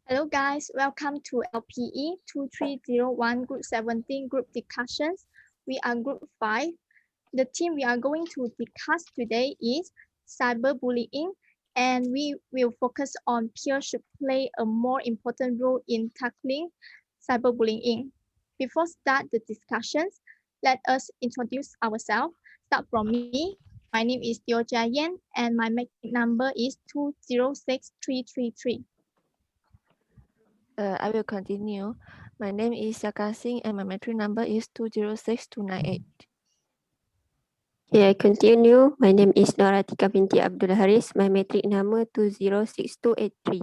Hello guys, welcome to LPE 2301 Group 17 Group Discussions. We are Group 5. The theme we are going to discuss today is cyberbullying, and we will focus on peers should play a more important role in tackling cyberbullying. Before start the discussions, let us introduce ourselves. Start from me. My name is Teo Jia Yan and my metric number is 206333. I will continue. My name is Yaka Singh and my metric number is 206298. Okay, I continue. My name is Noratika binti Abdul Haris. My metric number 206283.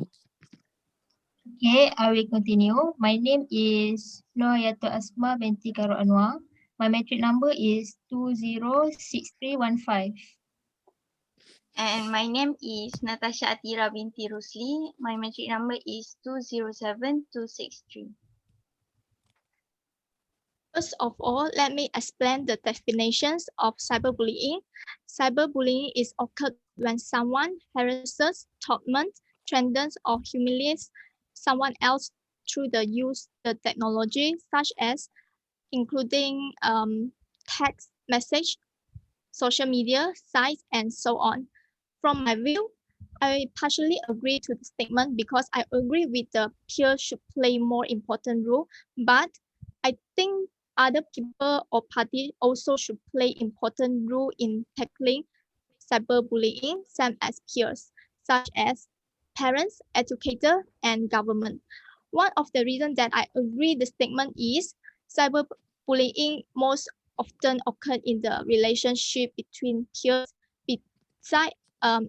Okay, I will continue. My name is Nohayatul Asma binti Karul Anwar. My metric number is 206315. And my name is Natasha Atira binti Rusli. My metric number is 207263. First of all, let me explain the definitions of cyberbullying. Cyberbullying is occurred when someone harasses, torments, threatens, or humiliates someone else through the use of the technology, such as including text message, social media, sites, and so on. From my view, I partially agree to the statement because I agree with the peer should play more important role, but I think other people or parties also should play important role in tackling cyberbullying, same as peers, such as parents, educators, and government. One of the reasons that I agree the statement is cyberbullying most often occur in the relationship between peers. Besides,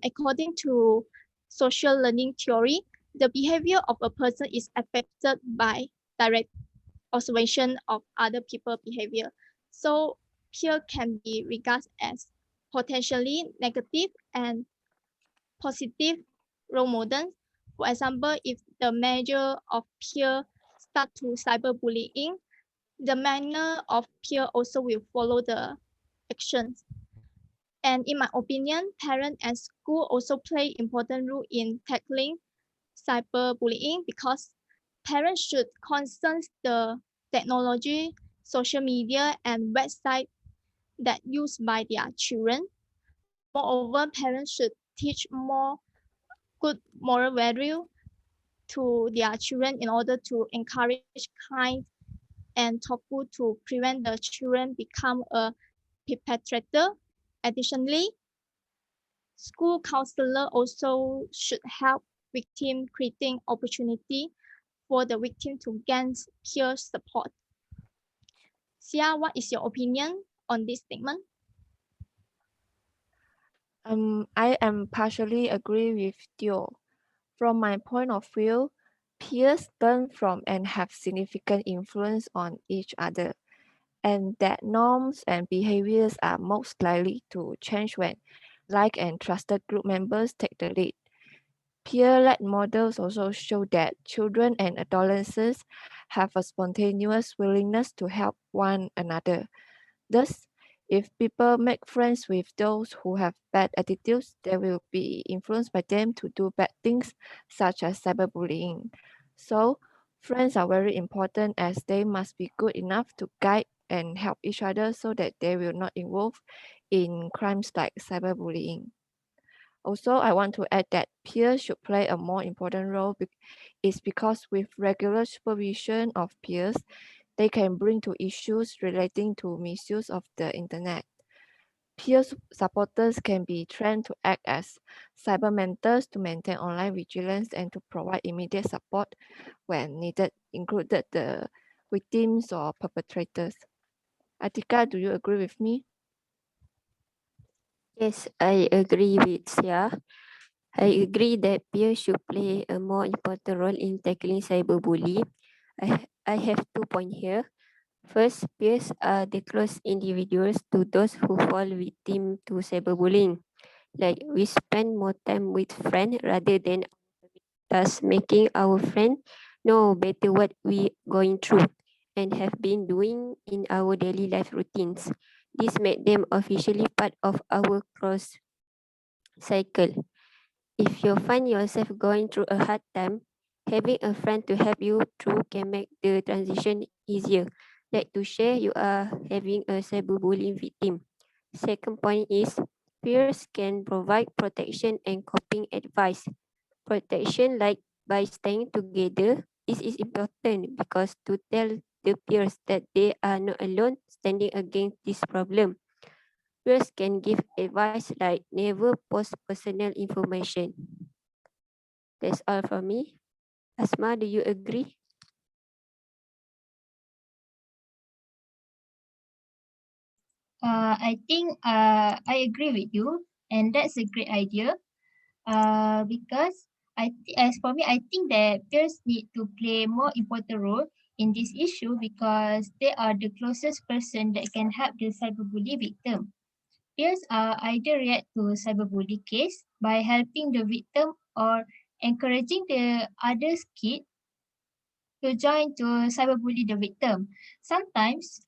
according to social learning theory, the behavior of a person is affected by direct observation of other people's behavior. So peer can be regarded as potentially negative and positive role models. For example, if the measure of peer start to cyberbullying, the manner of peer also will follow the actions. And in my opinion, parents and school also play important role in tackling cyberbullying because parents should concern the technology, social media, and website that used by their children. Moreover, parents should teach more good moral value to their children in order to encourage kind and thoughtful to prevent the children become a perpetrator. Additionally, school counselor also should help victim creating opportunity for the victim to gain peer support. Sia, what is your opinion on this statement? I am partially agree with Teo. From my point of view, peers learn from and have significant influence on each other, and that norms and behaviors are most likely to change when like and trusted group members take the lead. Peer-led models also show that children and adolescents have a spontaneous willingness to help one another. Thus, if people make friends with those who have bad attitudes, they will be influenced by them to do bad things, such as cyberbullying. So, friends are very important as they must be good enough to guide and help each other so that they will not involve in crimes like cyberbullying. Also, I want to add that peers should play a more important role is because with regular supervision of peers, they can bring to issues relating to misuse of the internet. Peer supporters can be trained to act as cyber mentors to maintain online vigilance and to provide immediate support when needed, included the victims or perpetrators. Atika, do you agree with me? Yes, I agree with Sia. I agree that peers should play a more important role in tackling cyberbullying. I have 2 points here. First, peers are the close individuals to those who fall victim to cyberbullying. Like we spend more time with friends rather than thus making our friend know better what we going through and have been doing in our daily life routines. This made them officially part of our close cycle. If you find yourself going through a hard time, Having a friend to help you through can make the transition easier. Like to share, you are having a cyberbullying victim. Second point is peers can provide protection and coping advice. Protection, like by staying together, is important because to tell the peers that they are not alone standing against this problem. Peers can give advice like never post personal information. That's all from me. Asma, do you agree? I think I agree with you, and that's a great idea. Because as for me, I think that peers need to play more important role in this issue because they are the closest person that can help the cyberbully victim. Peers are either react to cyberbully case by helping the victim or encouraging the others kid to join to cyberbully the victim. Sometimes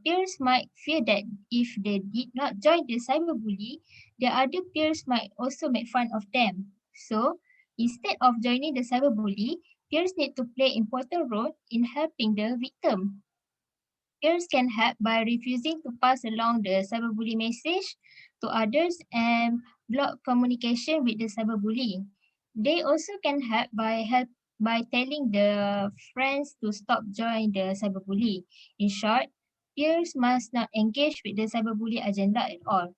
peers might fear that if they did not join the cyberbully, the other peers might also make fun of them. So instead of joining the cyberbully, peers need to play important role in helping the victim. Peers can help by refusing to pass along the cyberbully message to others and block communication with the cyberbully. They also can help by telling the friends to stop join the cyberbully. In short, peers must not engage with the cyberbully agenda at all.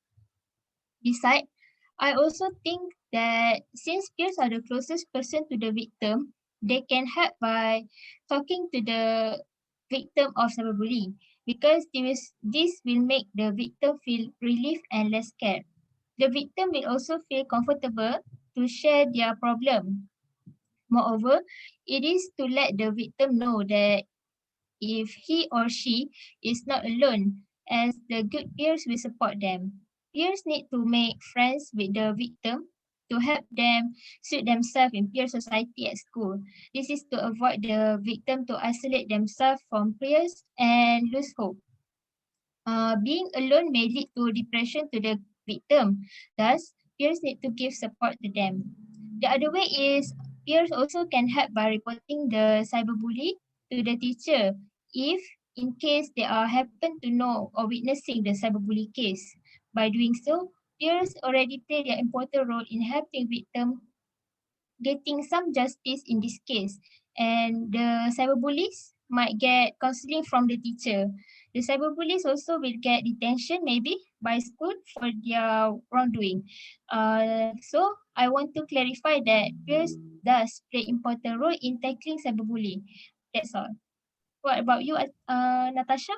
Besides, I also think that since peers are the closest person to the victim, they can help by talking to the victim of cyberbullying because this will make the victim feel relief and less scared. The victim will also feel comfortable to share their problem. Moreover, it is to let the victim know that if he or she is not alone, as the good peers will support them. Peers need to make friends with the victim to help them suit themselves in peer society at school. This is to avoid the victim to isolate themselves from peers and lose hope. Being alone may lead to depression to the victim. Thus, peers need to give support to them. The other way is peers also can help by reporting the cyberbully to the teacher if in case they are happen to know or witnessing the cyberbully case. By doing so, peers already play their important role in helping victim getting some justice in this case. And the cyberbullies might get counseling from the teacher. The cyberbullies also will get detention maybe by school for their wrongdoing. So I want to clarify that peers does play important role in tackling cyberbullying. That's all. What about you, Natasha?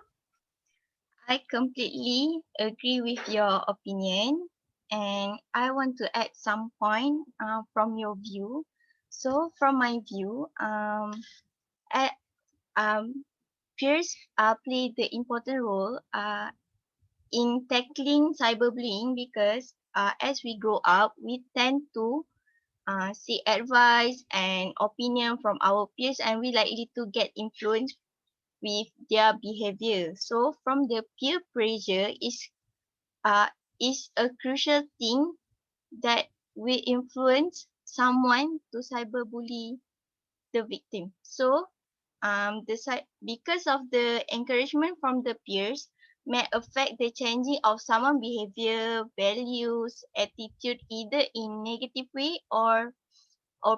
I completely agree with your opinion, and I want to add some point from your view. So, from my view, at, peers play the important role in tackling cyberbullying because as we grow up, we tend to seek advice and opinion from our peers, and we likely to get influenced with their behavior. So from the peer pressure uh, is a crucial thing that will influence someone to cyberbully the victim. So because of the encouragement from the peers may affect the changing of someone behavior, values, attitude either in negative way or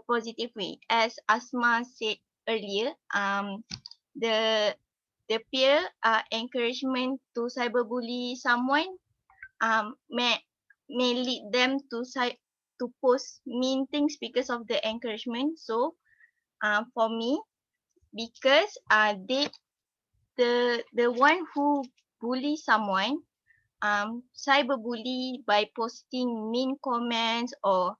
positive way. As Asma said earlier, the the peer encouragement to cyberbully someone um may may lead them to to post mean things because of the encouragement. So for me, because the one who bully someone cyberbully by posting mean comments or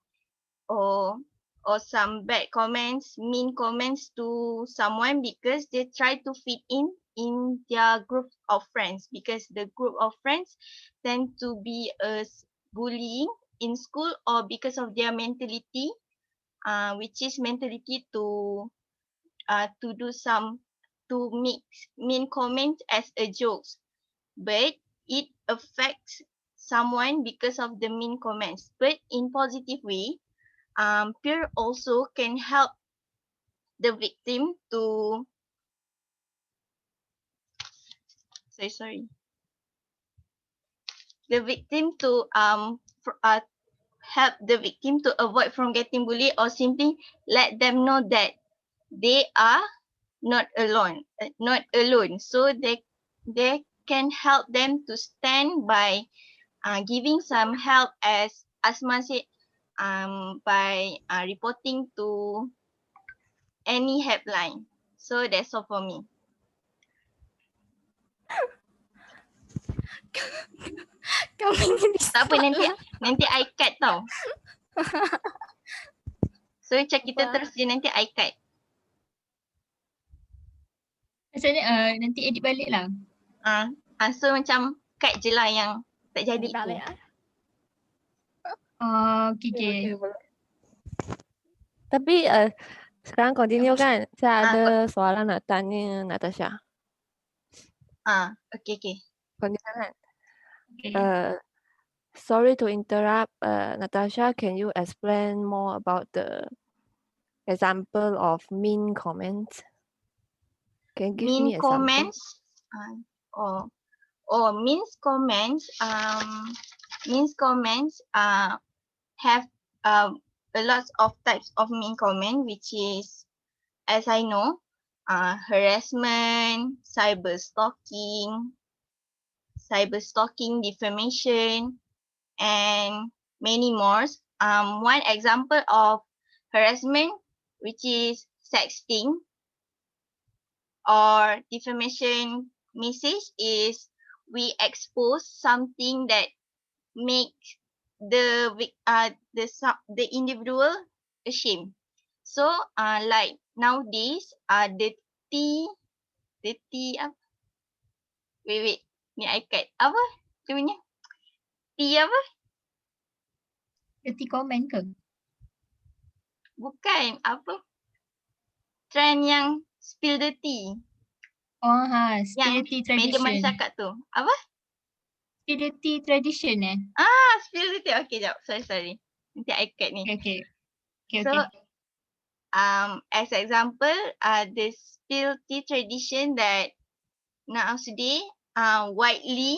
or some bad comments, mean comments to someone because they try to fit in their group of friends, because the group of friends tend to be bullying in school, or because of their mentality, which is mentality to do some to make mean comment as a joke, but it affects someone because of the mean comments. But in positive way, peer also can help the victim to sorry the victim to help the victim to avoid from getting bullied, or simply let them know that they are not alone, so they can help them to stand by giving some help, as Asma said, by reporting to any helpline. So that's all for me. Kau ingin Tak apa, nanti I cut tau. So macam kita Apa? terus je, nanti I cut. Macam ni nanti edit balik lah. So macam cut je lah yang tak jadi Jadi tu. balik ah. Okay, okay. Tapi sekarang continue kan? Saya ada Ah, soalan nak tanya Natasha. Okay, okay. Continue kan? Okay. Sorry to interrupt. Natasha, can you explain more about the example of mean comments? Can you give Mean me example? comments. Mean comments. Mean comments have a lot of types of mean comment, which is, as I know, harassment, cyber stalking, defamation, and many more. One example of harassment, which is sexting, or defamation message, is we expose something that makes the individual ashamed. So like nowadays the apa? Wait, ni I cut. Apa? Dia punya? Apa? Dirty comment ke? Bukan, apa? Trend yang spill the tea. Oh spill Yang tea media tradition. masyarakat tu. Apa? Spill the tea tradition Spill the tea. Okay, jap. Sorry. Nanti I cut ni. Okay, okay. So, as example, the spill tea tradition that nowadays widely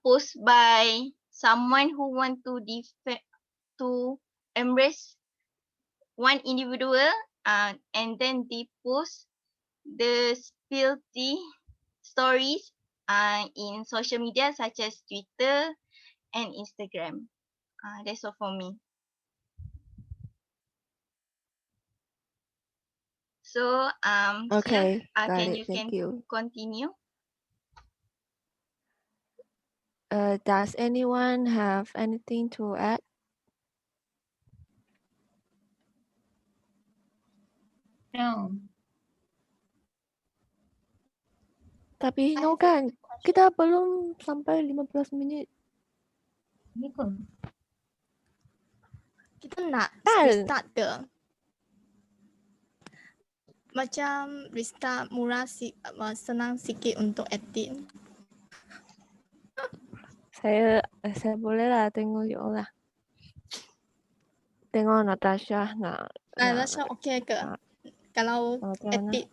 post by someone who want to embrace one individual, and then they post the spill tea stories in social media such as Twitter and Instagram. That's all for me. So Okay, Sia, got can it. Thank you. continue? Does anyone have anything to add? No. Tapi I no have a kan, question. kita belum sampai 15 minit. Ni ke? Kita nak Kan? restart ke? Macam restart murah senang sikit untuk edit. Saya boleh lah tengok you all lah. Tengok Natasha nak Natasha okey ke? nak- Kalau macam mana? edit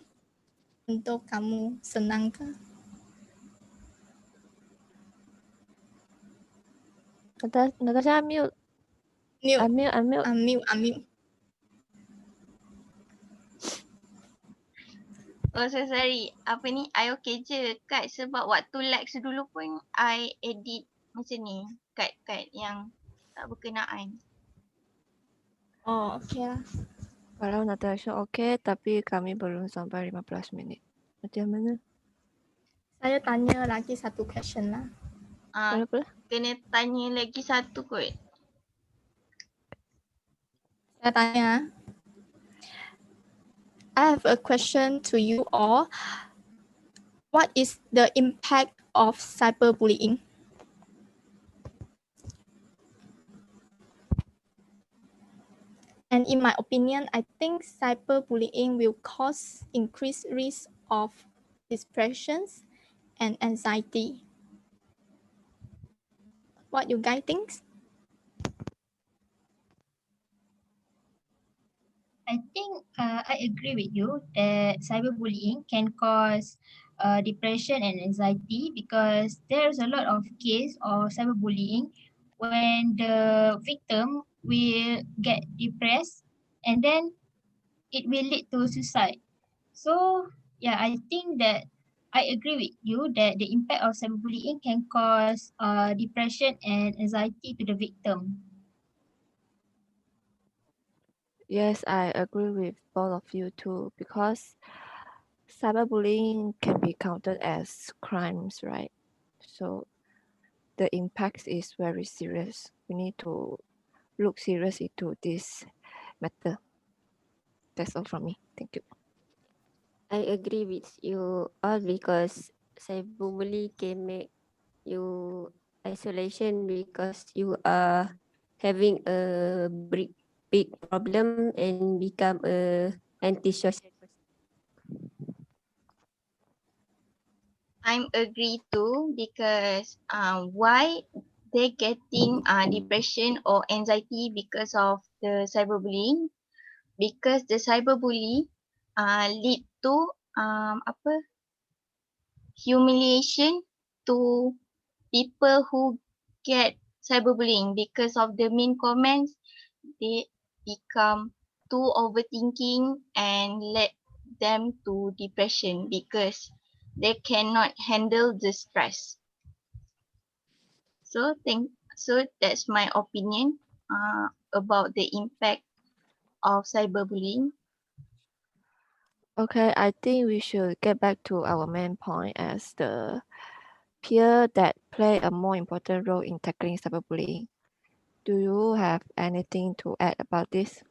untuk kamu senang ke? Natasha mute. Mute. Unmute. Unmute. Oh, sorry. Apa ni? I okay je cut sebab waktu likes dulu pun I edit macam ni. Cut yang tak berkenaan. Oh, okey lah. Kalau Natasha okey, tapi kami belum sampai 15 minit. Macam mana? Saya tanya lagi satu question lah. Boleh? Kena tanya lagi satu kot. Saya tanya. I have a question to you all. What is the impact of cyberbullying? And in my opinion, I think cyberbullying will cause increased risk of depressions and anxiety. What you guys think? I think I agree with you that cyberbullying can cause depression and anxiety because there's a lot of case of cyberbullying when the victim will get depressed and then it will lead to suicide. So yeah, I think that I agree with you that the impact of cyberbullying can cause depression and anxiety to the victim. Yes, I agree with both of you too, because cyberbullying can be counted as crimes, right? So the impact is very serious. We need to look serious into this matter. That's all from me. Thank you. I agree with you all because cyberbullying can make you isolation because you are having a big problem and become a antisocial person. I'm agree too because why they getting depression or anxiety because of the cyberbullying, because the cyberbully lead to apa humiliation to people who get cyberbullying. Because of the mean comments, they become too overthinking and led them to depression because they cannot handle the stress. So that's my opinion about the impact of cyberbullying. Okay, I think we should get back to our main point as the peer that play a more important role in tackling cyberbullying. Do you have anything to add about this?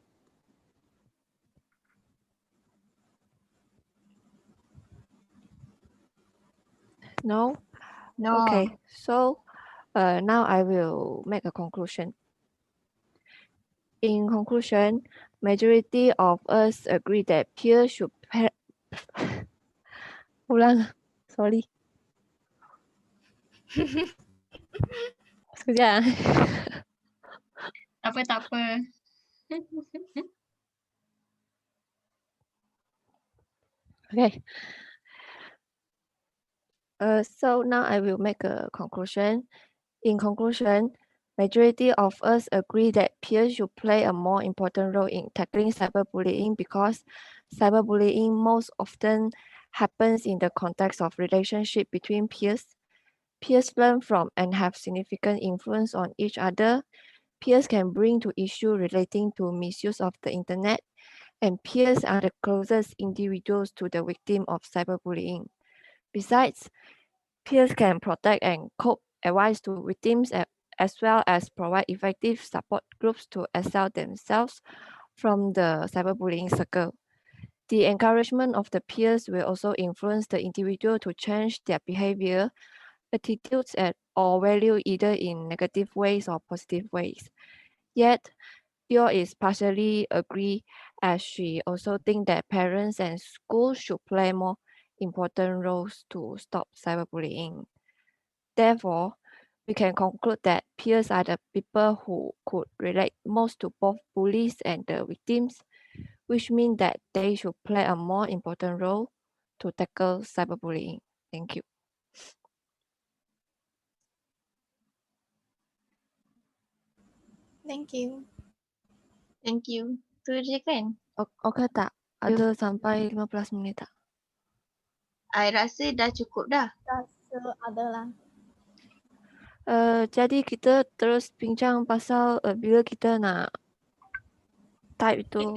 No? No. Okay, so now I will make a conclusion. In conclusion, majority of us agree that peers should ulang, sorry. Sekejap. Tak apa, tak apa. Okay. So now I will make a conclusion. In conclusion, majority of us agree that peers should play a more important role in tackling cyberbullying because cyberbullying most often happens in the context of relationship between peers. Peers learn from and have significant influence on each other. Peers can bring to issue relating to misuse of the internet, and peers are the closest individuals to the victim of cyberbullying. Besides, peers can protect and cope advice to victims as well as provide effective support groups to exile themselves from the cyberbullying circle. The encouragement of the peers will also influence the individual to change their behavior, attitudes, or value either in negative ways or positive ways. Yet, Teo is partially agree as she also think that parents and schools should play more important roles to stop cyberbullying. Therefore, we can conclude that peers are the people who could relate most to both bullies and the victims, which means that they should play a more important role to tackle cyberbullying. Thank you. Thank you. Thank you. Tu je kan? Okay tak? Ada sampai 15 minit tak? I rasa dah cukup dah. Rasa ada lah. Jadi kita terus bincang pasal bila kita nak type itu.